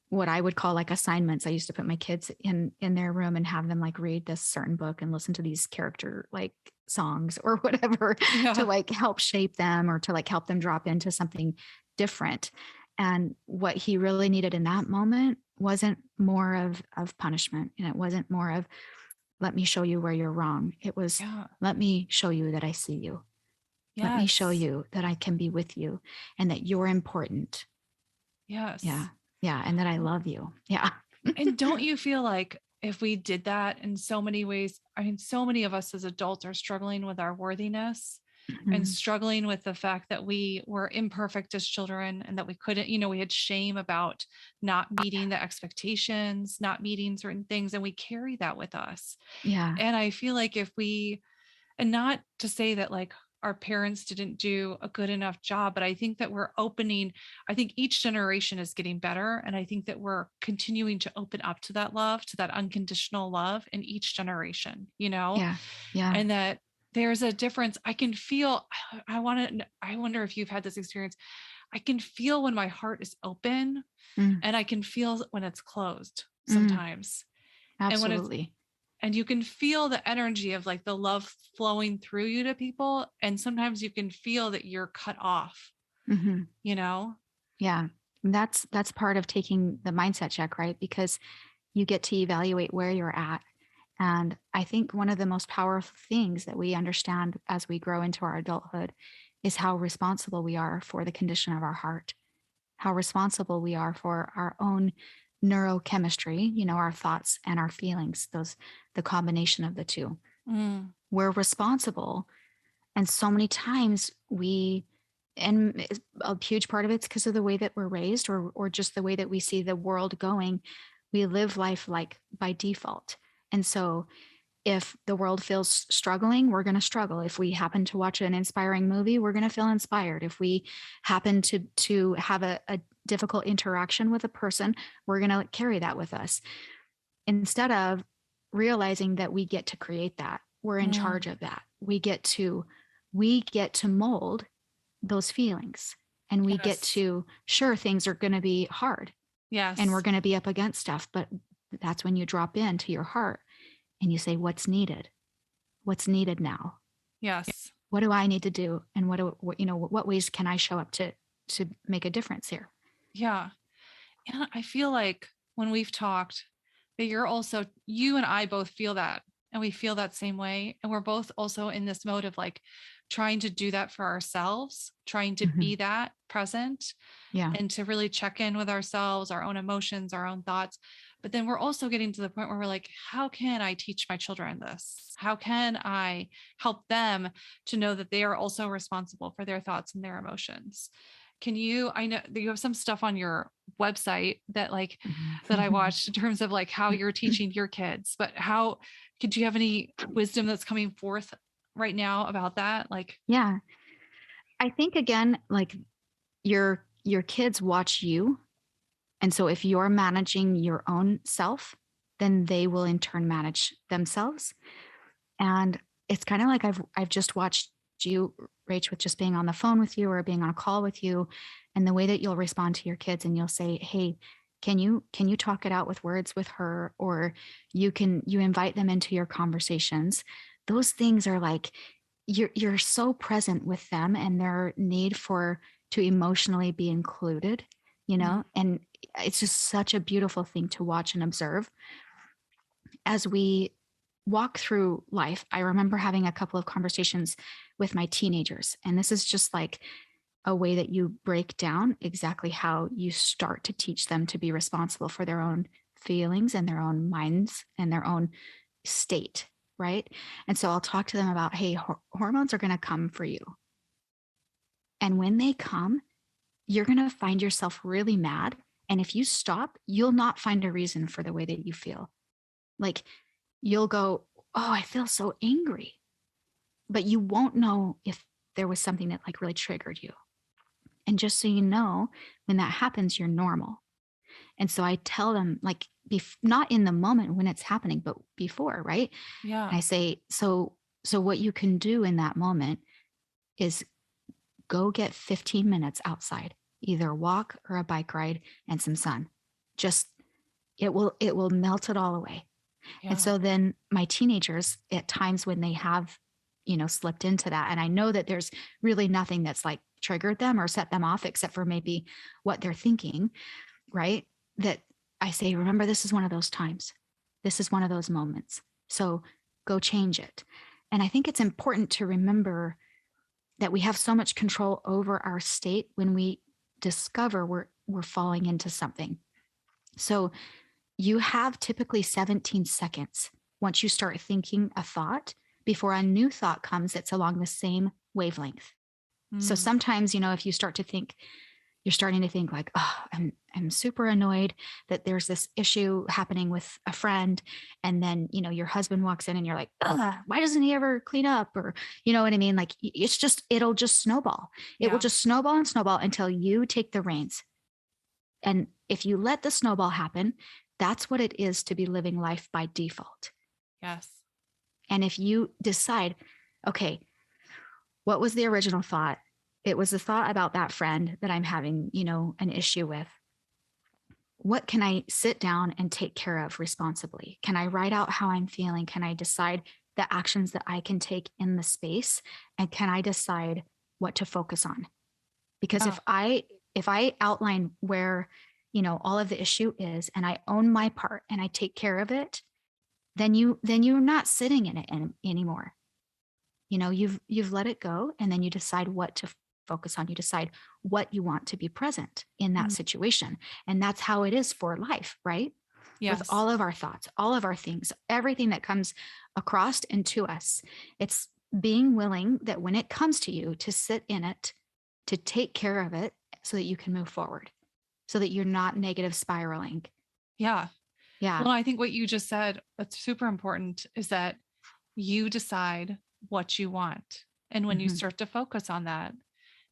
C: what I would call like assignments. I used to put my kids in their room and have them like read this certain book and listen to these character like songs or whatever to like help shape them or to like help them drop into something different. And what he really needed in that moment wasn't more of punishment. And it wasn't more of, let me show you where you're wrong. It was, let me show you that I see you. Yes. Let me show you that I can be with you and that you're important.
B: Yes.
C: Yeah. Yeah. And that I love you. Yeah.
B: And don't you feel like if we did that in so many ways, I mean, so many of us as adults are struggling with our worthiness and struggling with the fact that we were imperfect as children and that we couldn't, we had shame about not meeting the expectations, not meeting certain things. And we carry that with us.
C: Yeah.
B: And I feel like and not to say that like our parents didn't do a good enough job, but I think that I think each generation is getting better. And I think that we're continuing to open up to that love, to that unconditional love in each generation,
C: Yeah. Yeah.
B: And that there's a difference. I can feel, I wonder if you've had this experience. I can feel when my heart is open,
C: Mm,
B: and I can feel when it's closed
C: mm,
B: sometimes. And when it's,
C: absolutely.
B: and you can feel the energy of like the love flowing through you to people. And sometimes you can feel that you're cut off,
C: Hmm.
B: you know?
C: Yeah. And that's part of taking the mindset check, right? Because you get to evaluate where you're at. And I think one of the most powerful things that we understand as we grow into our adulthood is how responsible we are for the condition of our heart, how responsible we are for our own neurochemistry, our thoughts and our feelings, the combination of the two.
B: Mm,
C: We're responsible. And so many times and a huge part of it's because of the way that we're raised, or just the way that we see the world going. We live life like by default. And so if the world feels struggling, we're going to struggle. If we happen to watch an inspiring movie, we're going to feel inspired. If we happen to have a difficult interaction with a person, we're going to carry that with us, instead of realizing that we get to create that. We're in
B: mm,
C: charge of that. We get to mold those feelings, and we get
B: yes.
C: to, sure, things are going to be hard and we're
B: Yes.
C: going to be up against stuff, but that's when you drop into your heart and you say, what's needed? What's needed now?
B: Yes.
C: What do I need to do? And what ways can I show up to make a difference here?
B: Yeah. And I feel like when we've talked, that you and I both feel that, and we feel that same way. And we're both also in this mode of like trying to do that for ourselves, trying to
C: Hmm.
B: be that present,
C: Yeah.
B: and to really check in with ourselves, our own emotions, our own thoughts. But then we're also getting to the point where we're like, how can I teach my children this? How can I help them to know that they are also responsible for their thoughts and their emotions? I know that you have some stuff on your website that that I watched in terms of like how you're teaching your kids, but how could you have any wisdom that's coming forth right now about that? Like,
C: Yeah. I think, again, like, your kids watch you. And so if you're managing your own self, then they will in turn manage themselves. And it's kind of like I've just watched you, Rach, with just being on the phone with you or being on a call with you, and the way that you'll respond to your kids, and you'll say, "Hey, can you talk it out with words with her?" Or you invite them into your conversations. Those things are like, you're so present with them and their need for to emotionally be included,
B: mm,
C: and it's just such a beautiful thing to watch and observe as we walk through life. I remember having a couple of conversations with my teenagers, and this is just like a way that you break down exactly how you start to teach them to be responsible for their own feelings and their own minds and their own state, right? And so I'll talk to them about, hey, hormones are going to come for you. And when they come, you're going to find yourself really mad. And if you stop, you'll not find a reason for the way that you feel. Like, you'll go, oh, I feel so angry. But you won't know if there was something that like really triggered you. And just so you know, when that happens, you're normal. And so I tell them, like, not in the moment when it's happening, but before, right?
B: yeah.
C: And I say, so what you can do in that moment is go get 15 minutes outside, either a walk or a bike ride and some sun. Just, it will melt it all away. And
B: Yeah.
C: so then my teenagers, at times when they have, slipped into that, and I know that there's really nothing that's like triggered them or set them off except for maybe what they're thinking, right? That I say, remember, this is one of those times. This is one of those moments. So go change it. And I think it's important to remember that we have so much control over our state when we discover we're falling into something. So you have typically 17 seconds once you start thinking a thought before a new thought comes that's along the same wavelength. So
B: Mm,
C: sometimes, if you start to think, you're starting to think like, oh, I'm super annoyed that there's this issue happening with a friend. And then, your husband walks in and you're like, why doesn't he ever clean up? Or, you know what I mean? Like, it'll just snowball. It will
B: yeah.
C: just snowball and snowball until you take the reins. And if you let the snowball happen, that's what it is to be living life by default.
B: Yes.
C: And if you decide, okay, what was the original thought? It was a thought about that friend that I'm having, an issue with. What can I sit down and take care of responsibly? Can I write out how I'm feeling? Can I decide the actions that I can take in the space? And can I decide what to focus on? Because
B: Yeah.
C: if I outline where, all of the issue is, and I own my part and I take care of it, then you're not sitting in it anymore. You've let it go, and then you decide what to focus on. You decide what you want to be present in that
B: Mm.
C: situation. And that's how it is for life, right? With
B: Yes.
C: all of our thoughts, all of our things, everything that comes across and to us. It's being willing that when it comes to you, to sit in it, to take care of it so that you can move forward, so that you're not negative spiraling.
B: Yeah.
C: Yeah.
B: Well, I think what you just said, that's super important, is that you decide what you want. And when you
C: Mm-hmm.
B: start to focus on that,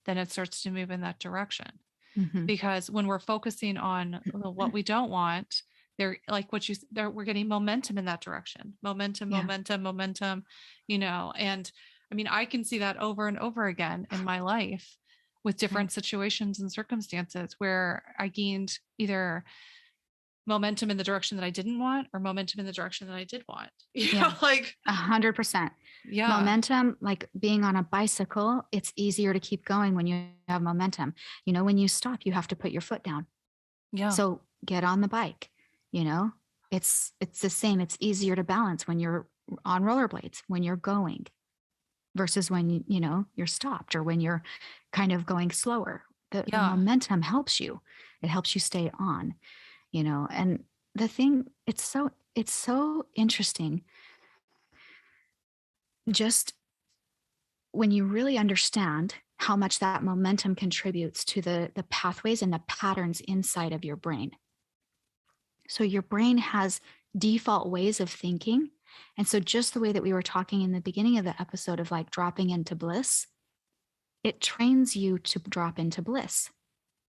B: then it starts to move in that direction.
C: Mm-hmm.
B: Because when we're focusing on what we don't want, they're like what you there, we're getting momentum in that direction. Momentum,
C: Yeah.
B: momentum, and I mean, I can see that over and over again in my life with different situations and circumstances where I gained either momentum in the direction that I didn't want or momentum in the direction that I did want.
C: Yeah.
B: Like
C: 100%.
B: yeah.
C: Momentum, like being on a bicycle, it's easier to keep going when you have momentum. When you stop, you have to put your foot down.
B: Yeah.
C: So get on the bike. It's the same. It's easier to balance when you're on rollerblades, when you're going, versus when you're stopped, or when you're kind of going slower. The
B: Yeah.
C: momentum helps you. It helps you stay on. And the thing, it's so interesting. Just when you really understand how much that momentum contributes to the pathways and the patterns inside of your brain. So your brain has default ways of thinking. And so just the way that we were talking in the beginning of the episode of like dropping into bliss, it trains you to drop into bliss.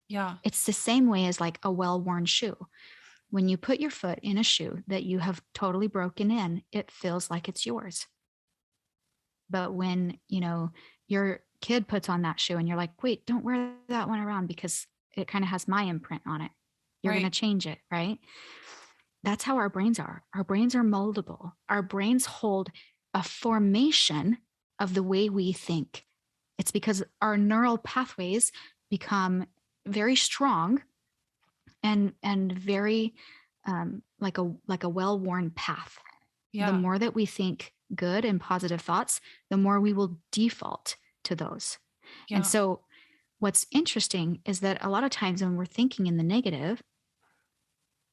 B: Yeah.
C: It's the same way as like a well-worn shoe. When you put your foot in a shoe that you have totally broken in, it feels like it's yours. But when, your kid puts on that shoe and you're like, wait, don't wear that one around because it kind of has my imprint on it. You're going to change it, right? That's how our brains are. Our brains are moldable. Our brains hold a formation of the way we think. It's because our neural pathways become very strong and very like a well-worn path.
B: Yeah.
C: The more that we think good and positive thoughts, the more we will default to those.
B: Yeah.
C: And so what's interesting is that a lot of times when we're thinking in the negative,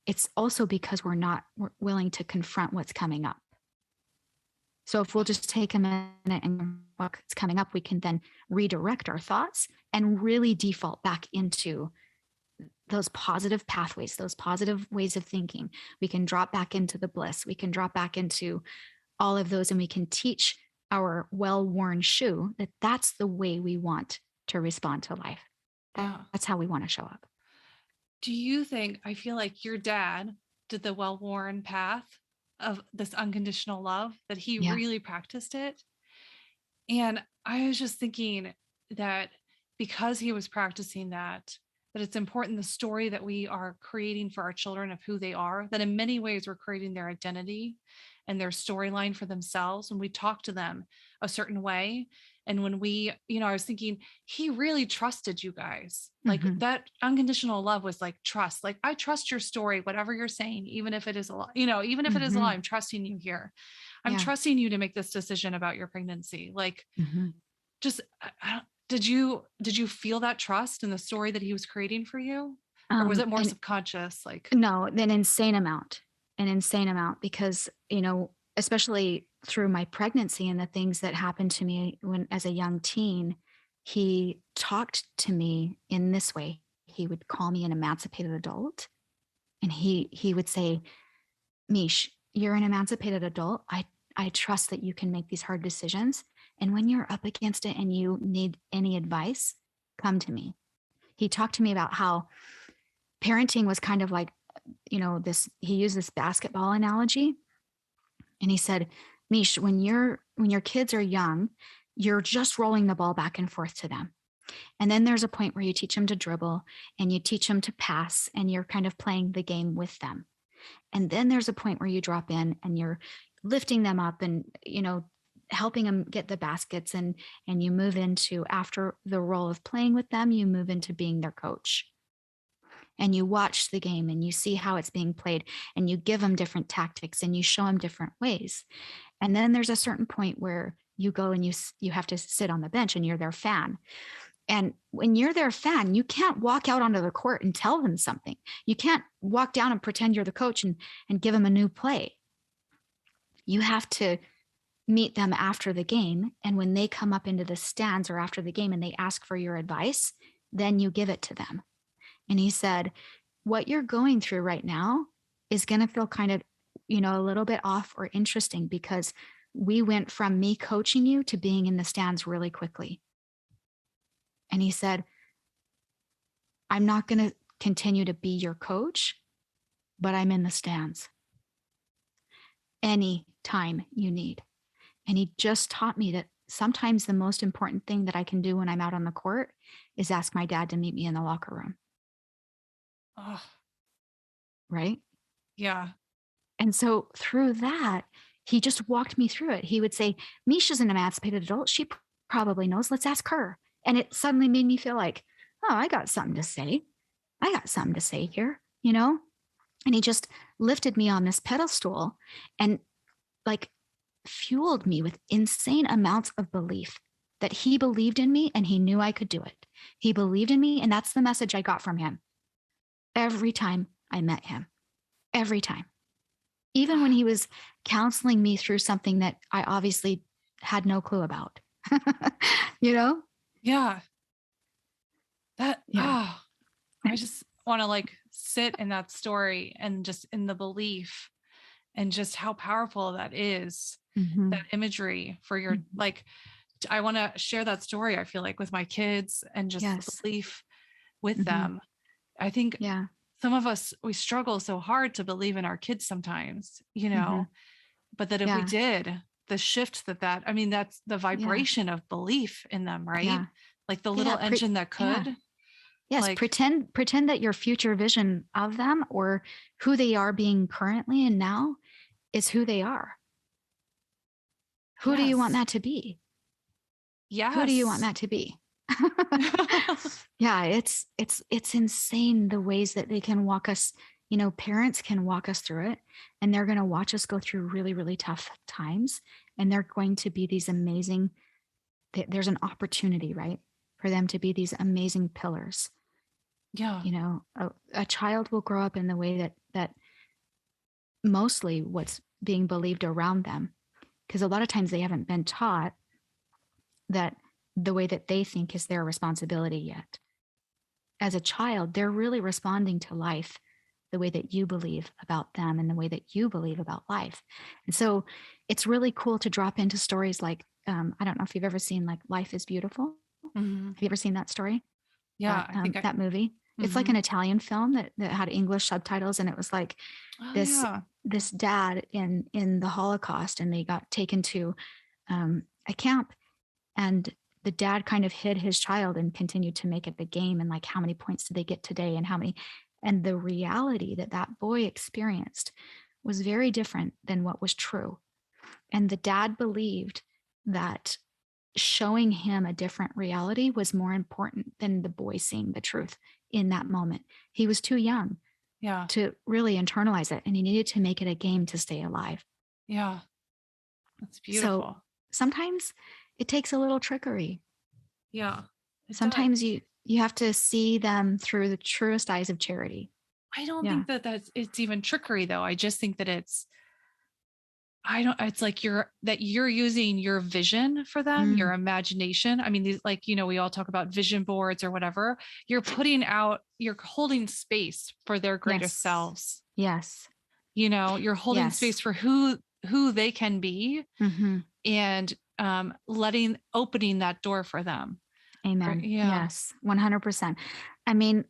C: it's also because we're willing to confront what's coming up. So if we'll just take a minute and what's coming up, we can then redirect our thoughts and really default back into those positive pathways, those positive ways of thinking. We can drop back into the bliss. We can drop back into all of those, and we can teach our well-worn shoe that that's the way we want to respond to life. That's how we want to show up.
B: Do you think, I feel like your dad did the well-worn path of this unconditional love, that he really practiced it? And I was just thinking that because he was practicing that it's important, the story that we are creating for our children of who they are, that in many ways we're creating their identity and their storyline for themselves when we talk to them a certain way. And when we, I was thinking, he really trusted you guys. Like that unconditional love was like trust. Like, I trust your story, whatever you're saying, even if it is a lie, even if it is a lie, I'm trusting you here. I'm trusting you to make this decision about your pregnancy. Like, just, did you feel that trust in the story that he was creating for you? Or was it more subconscious? Like,
C: no, an insane amount, because, especially through my pregnancy and the things that happened to me as a young teen, he talked to me in this way. He would call me an emancipated adult. And he would say, Mish, you're an emancipated adult. I trust that you can make these hard decisions. And when you're up against it and you need any advice, come to me. He talked to me about how parenting was kind of like, he used this basketball analogy. And he said, Mish, when you're when your kids are young, you're just rolling the ball back and forth to them. And then there's a point where you teach them to dribble and you teach them to pass, and you're kind of playing the game with them. And then there's a point where you drop in and you're lifting them up and, helping them get the baskets, and you move into, after the role of playing with them, you move into being their coach. And you watch the game and you see how it's being played, and you give them different tactics and you show them different ways. And then there's a certain point where you go and you have to sit on the bench and you're their fan. And when you're their fan, you can't walk out onto the court and tell them something. You can't walk down and pretend you're the coach and give them a new play. You have to meet them after the game. And when they come up into the stands or after the game and they ask for your advice, then you give it to them. And he said, what you're going through right now is going to feel kind of, a little bit off or interesting, because we went from me coaching you to being in the stands really quickly. And he said, I'm not going to continue to be your coach, but I'm in the stands anytime you need. And he just taught me that sometimes the most important thing that I can do when I'm out on the court is ask my dad to meet me in the locker room.
B: Oh,
C: right?
B: yeah.
C: And so through that, he just walked me through it. He would say, Mesha's an emancipated adult. She probably knows. Let's ask her. And it suddenly made me feel like, oh, I got something to say. I got something to say here, And he just lifted me on this pedestal and fueled me with insane amounts of belief that he believed in me and he knew I could do it. He believed in me. And that's the message I got from him every time I met him, every time. Even when he was counseling me through something that I obviously had no clue about,
B: Yeah.
C: Yeah.
B: I just want to sit in that story and just in the belief and just how powerful that is, that imagery for your, I want to share that story, I feel like, with my kids and just the belief with them. I think some of us, we struggle so hard to believe in our kids sometimes, but that if we did, the shift that's the vibration of belief in them, right?
C: Yeah.
B: Like the little engine that could.
C: Yeah. Yes. Pretend that your future vision of them or who they are being currently and now is who they are. Who do you want that to be?
B: Yes.
C: Who do you want that to be? Yeah, it's insane the ways that they can walk us, parents can walk us through it, and they're going to watch us go through really, really tough times. And they're going to be these amazing, there's an opportunity, right, for them to be these amazing pillars.
B: Yeah.
C: A child will grow up in the way that mostly what's being believed around them, because a lot of times they haven't been taught that the way that they think is their responsibility yet. As a child, they're really responding to life the way that you believe about them and the way that you believe about life. And so it's really cool to drop into stories like, I don't know if you've ever seen Life is Beautiful.
B: Mm-hmm.
C: Have you ever seen that story?
B: Yeah.
C: That movie. Mm-hmm. It's like an Italian film that had English subtitles. And it was like this dad in the Holocaust, and they got taken to a camp, and the dad kind of hid his child and continued to make it a game. And how many points did they get today? And the reality that boy experienced was very different than what was true. And the dad believed that showing him a different reality was more important than the boy seeing the truth in that moment. He was too young to really internalize it, and he needed to make it a game to stay alive.
B: Yeah. That's beautiful.
C: So sometimes it takes a little trickery.
B: Yeah.
C: Sometimes you have to see them through the truest eyes of charity.
B: I don't think it's even trickery, though. I just think that it's like you're using your vision for them, your imagination. I mean, these, we all talk about vision boards or whatever. You're holding space for their greatest selves.
C: Yes.
B: You're holding space for who they can be, and opening that door for them.
C: Amen. Yes. 100%. I mean,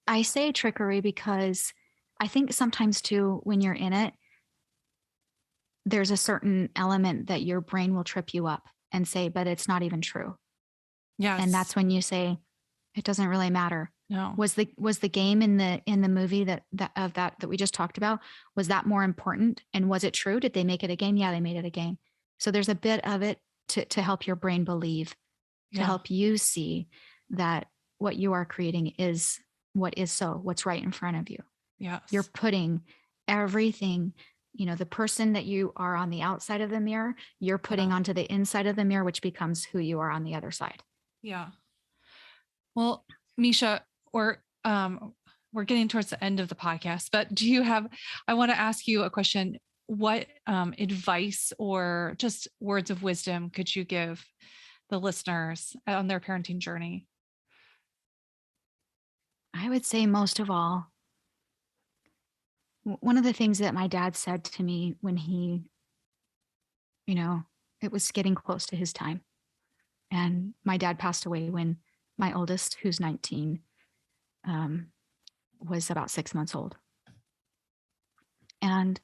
C: I say trickery because I think sometimes too, when you're in it, there's a certain element that your brain will trip you up and say, but it's not even true.
B: Yes.
C: And that's when you say, it doesn't really matter.
B: No.
C: Was the game in the movie that we just talked about, was that more important? And was it true? Did they make it a game? Yeah, they made it a game. So there's a bit of it to help your brain believe, to help you see that what you are creating is what's right in front of you.
B: Yes.
C: You're putting everything, the person that you are on the outside of the mirror, you're putting onto the inside of the mirror, which becomes who you are on the other side.
B: Yeah. Well, Mesha, we're getting towards the end of the podcast, but I want to ask you a question. What advice or just words of wisdom could you give the listeners on their parenting journey?
C: I would say most of all, one of the things that my dad said to me when it was getting close to his time. And my dad passed away when my oldest, who's 19, was about 6 months old. And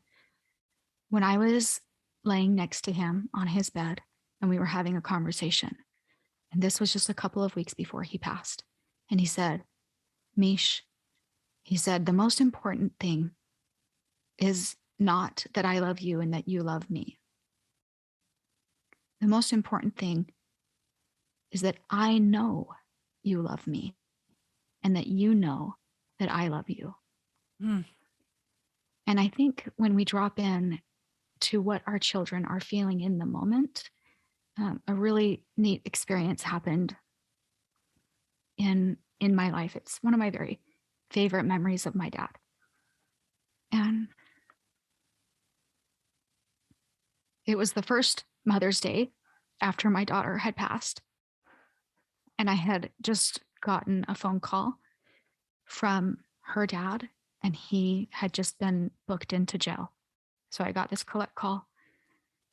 C: when I was laying next to him on his bed and we were having a conversation, and this was just a couple of weeks before he passed, and he said, Mish, he said, the most important thing is not that I love you and that you love me. The most important thing is that I know you love me and that you know that I love you.
B: Mm.
C: And I think when we drop in to what our children are feeling in the moment, a really neat experience happened in my life. It's one of my very favorite memories of my dad. And it was the first Mother's Day after my daughter had passed. And I had just gotten a phone call from her dad, and he had just been booked into jail. So I got this collect call,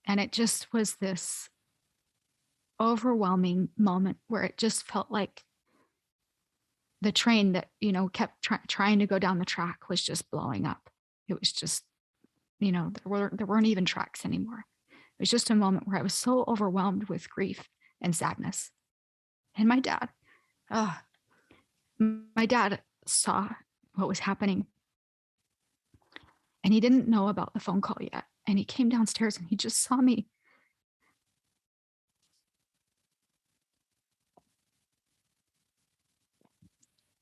C: and it just was this overwhelming moment where it just felt like the train that, kept trying to go down the track was just blowing up. It was just, there weren't even tracks anymore. It was just a moment where I was so overwhelmed with grief and sadness. And my dad saw what was happening. And he didn't know about the phone call yet. And he came downstairs and he just saw me.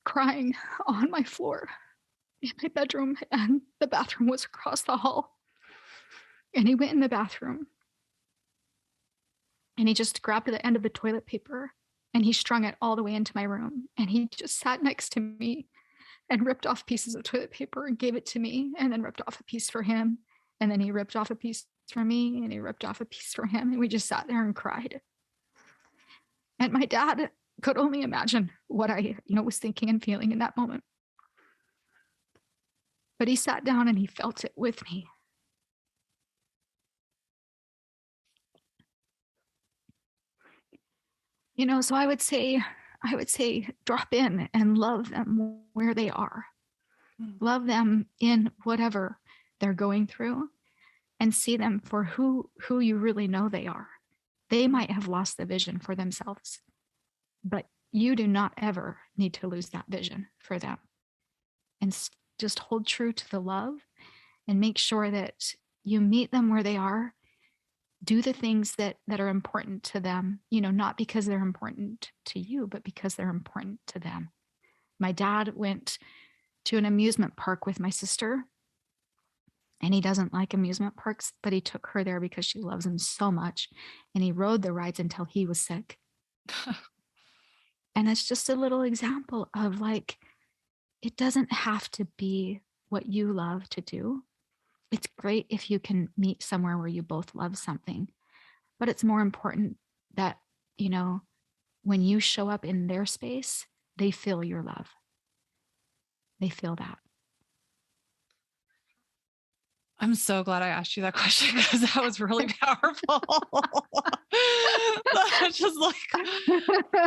C: Crying on my floor in my bedroom, and the bathroom was across the hall. And he went in the bathroom and he just grabbed the end of the toilet paper and he strung it all the way into my room. And he just sat next to me and ripped off pieces of toilet paper and gave it to me, and then ripped off a piece for him. And then he ripped off a piece for me, and he ripped off a piece for him. And we just sat there and cried. And my dad could only imagine what I, was thinking and feeling in that moment. But he sat down and he felt it with me. So I would say drop in and love them where they are. Love them in whatever they're going through, and see them for who you really know they are. They might have lost the vision for themselves, but you do not ever need to lose that vision for them. And just hold true to the love and make sure that you meet them where they are. Do the things that are important to them, not because they're important to you, but because they're important to them. My dad went to an amusement park with my sister, and he doesn't like amusement parks, but he took her there because she loves him so much. And he rode the rides until he was sick. And it's just a little example of it doesn't have to be what you love to do. It's great if you can meet somewhere where you both love something, but it's more important that, when you show up in their space, they feel your love. They feel that.
B: I'm so glad I asked you that question, because that was really powerful. That just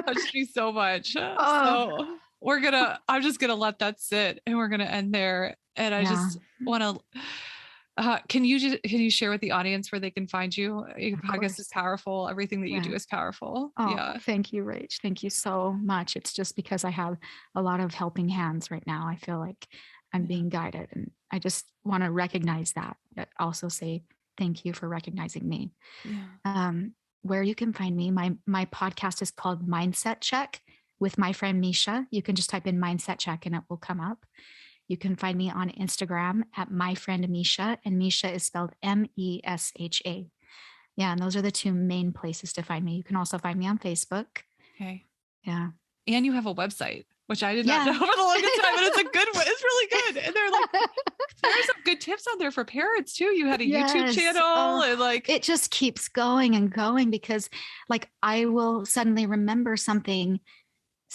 B: touched me so much. So I'm just going to let that sit, and we're going to end there. And I just want to Can you share with the audience where they can find you? Your
C: Of
B: podcast is
C: course.
B: powerful. Everything that you do
C: Yeah.
B: is powerful.
C: Oh,
B: Yeah.
C: thank you, Rach. Thank you so much. It's just because I have a lot of helping hands right now. I feel like I'm
B: Yeah.
C: being guided, and I just want to recognize that, but also say thank you for recognizing me.
B: Yeah.
C: Where you can find me, my podcast is called Mindset Check with my friend Mesha. You can just type in Mindset Check and it will come up. You can find me on Instagram at My Friend Mesha, and Mesha is spelled Mesha. Yeah, and those are the two main places to find me. You can also find me on Facebook.
B: Okay.
C: Yeah.
B: And you have a website, which I did not
C: Yeah.
B: know for the longest time, but it's a good one. It's really good. And they're like, there's some good tips on there for parents too. You had a YouTube
C: Yes.
B: channel and like,
C: It just keeps going and going because like I will suddenly remember something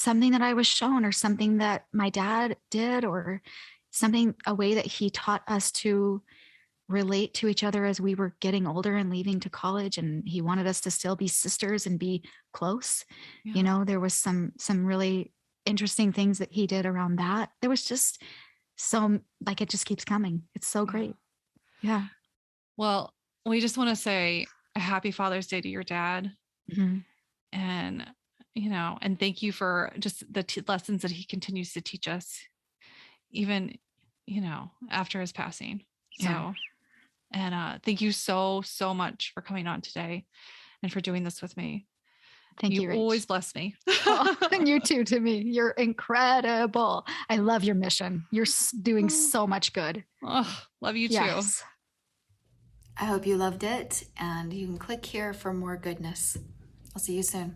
C: that I was shown, or something that my dad did, or something, a way that he taught us to relate to each other as we were getting older and leaving to college, and he wanted us to still be sisters and be close.
B: yeah.
C: There was some really interesting things that he did around that. There was just so, like, it just keeps coming. It's so great. Yeah.
B: Well, we just want to say a happy Father's Day to your dad.
C: Mhm.
B: And, and thank you for just the lessons that he continues to teach us, even, after his passing. So,
C: Yeah.
B: and thank you so, so much for coming on today and for doing this with me.
C: Thank you,
B: You
C: Rach.
B: always bless me.
C: Oh, and you too, to me. You're incredible. I love your mission. You're doing so much good.
B: Oh, love you too.
C: Yes.
A: I hope you loved it, and you can click here for more goodness. I'll see you soon.